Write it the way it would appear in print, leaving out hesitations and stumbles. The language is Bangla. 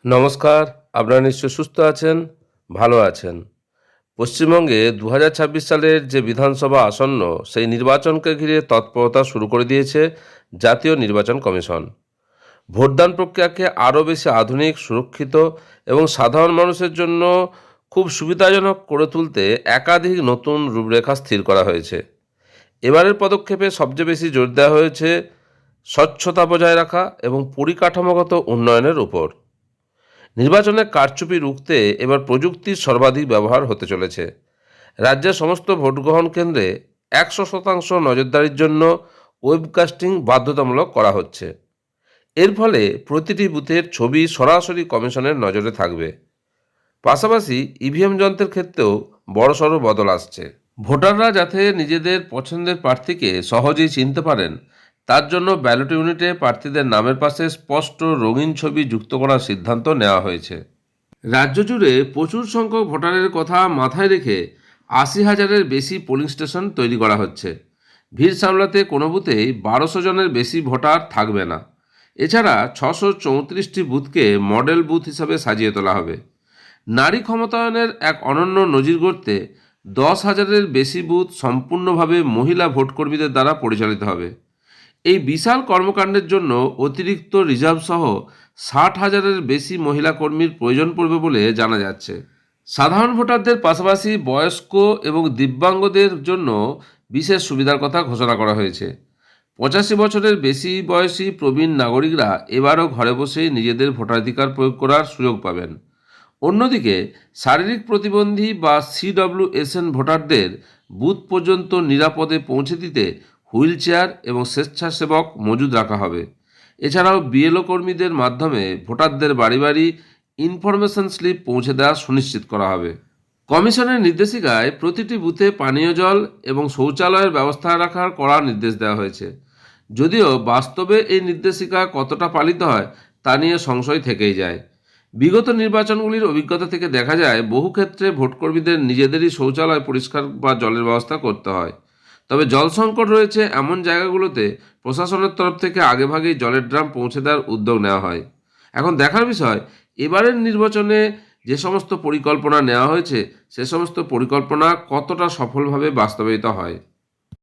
নমস্কার। আপনারা নিশ্চয় সুস্থ আছেন, ভালো আছেন। পশ্চিমবঙ্গে ২০২৬ সালের যে বিধানসভা আসন্ন, সেই নির্বাচনকে ঘিরে তৎপরতা শুরু করে দিয়েছে জাতীয় নির্বাচন কমিশন। ভোটদান প্রক্রিয়াকে আরও বেশি আধুনিক, সুরক্ষিত এবং সাধারণ মানুষের জন্য খুব সুবিধাজনক করে তুলতে একাধিক নতুন রূপরেখা স্থির করা হয়েছে। এবারের পদক্ষেপে সবচেয়ে বেশি জোর দেওয়া হয়েছে স্বচ্ছতা বজায় রাখা এবং পরিকাঠামোগত উন্নয়নের উপর। নির্বাচনে কারচুপি রুখতে এবার প্রযুক্তির সর্বাধিক ব্যবহার হতে চলেছে। রাজ্যের সমস্ত ভোটগ্রহণ কেন্দ্রে ১০০% নজরদারির জন্য ওয়েবকাস্টিং বাধ্যতামূলক করা হচ্ছে। এর ফলে প্রতিটি বুথের ছবি সরাসরি কমিশনের নজরে থাকবে। পাশাপাশি ইভিএম যন্ত্রের ক্ষেত্রেও বড়সড় বদল আসছে। ভোটাররা যাতে নিজেদের পছন্দের প্রার্থীকে সহজেই চিনতে পারেন, তার জন্য ব্যালট ইউনিটে প্রার্থীদের নামের পাশে স্পষ্ট রঙিন ছবি যুক্ত করার সিদ্ধান্ত নেওয়া হয়েছে। রাজ্য জুড়ে প্রচুর সংখ্যক ভোটারের কথা মাথায় রেখে ৮০,০০০-এর বেশি পোলিং স্টেশন তৈরি করা হচ্ছে। ভিড় সামলাতে কোনো বুথেই ১২০০ জনের বেশি ভোটার থাকবে না। এছাড়া ৬৩৪টি বুথকে মডেল বুথ হিসাবে সাজিয়ে তোলা হবে। নারী ক্ষমতায়নের এক অনন্য নজির গড়তে ১০,০০০-এর বেশি বুথ সম্পূর্ণভাবে মহিলা ভোটকর্মীদের দ্বারা পরিচালিত হবে। এই বিশাল কর্মকাণ্ডের জন্য অতিরিক্ত রিজার্ভ সহ ৬০,০০০-এর বেশি মহিলা কর্মীর প্রয়োজন পড়বে বলে জানা যাচ্ছে। সাধারণ ভোটারদের পাশাপাশি বয়স্ক এবং দিব্যাঙ্গদের জন্য বিশেষ সুবিধার কথা ঘোষণা করা হয়েছে। ৮৫ বছরের বেশি বয়সী প্রবীণ নাগরিকরা এবারও ঘরে বসেই নিজেদের ভোটাধিকার প্রয়োগ করার সুযোগ পাবেন। অন্যদিকে শারীরিক প্রতিবন্ধী বা CWSN ভোটারদের বুথ পর্যন্ত নিরাপদে পৌঁছে দিতে হুইল চেয়ার এবং স্বেচ্ছাসেবক মজুদ রাখা হবে। এছাড়াও BLO কর্মীদের মাধ্যমে ভোটারদের বাড়ি বাড়ি ইনফরমেশন স্লিপ পৌঁছে দেওয়া সুনিশ্চিত করা হবে। কমিশনের নির্দেশিকায় প্রতিটি বুথে পানীয় জল এবং শৌচালয়ের ব্যবস্থা রাখার কড়া নির্দেশ দেওয়া হয়েছে। যদিও বাস্তবে এই নির্দেশিকা কতটা পালিত হয় তা নিয়ে সংশয় থেকেই যায়। বিগত নির্বাচনগুলির অভিজ্ঞতা থেকে দেখা যায় বহু ক্ষেত্রে ভোটকর্মীদের নিজেদেরই শৌচালয় পরিষ্কার বা জলের ব্যবস্থা করতে হয়। তবে জল সংকট রয়েছে এমন জায়গাগুলোতে প্রশাসনের তরফ থেকে আগেভাগেই জলের ড্রাম পৌঁছে দেওয়ার উদ্যোগ নেওয়া হয়। এখন দেখার বিষয় এবারের নির্বাচনে যে সমস্ত পরিকল্পনা নেওয়া হয়েছে সে সমস্ত পরিকল্পনা কতটা সফলভাবে বাস্তবায়িত হয়।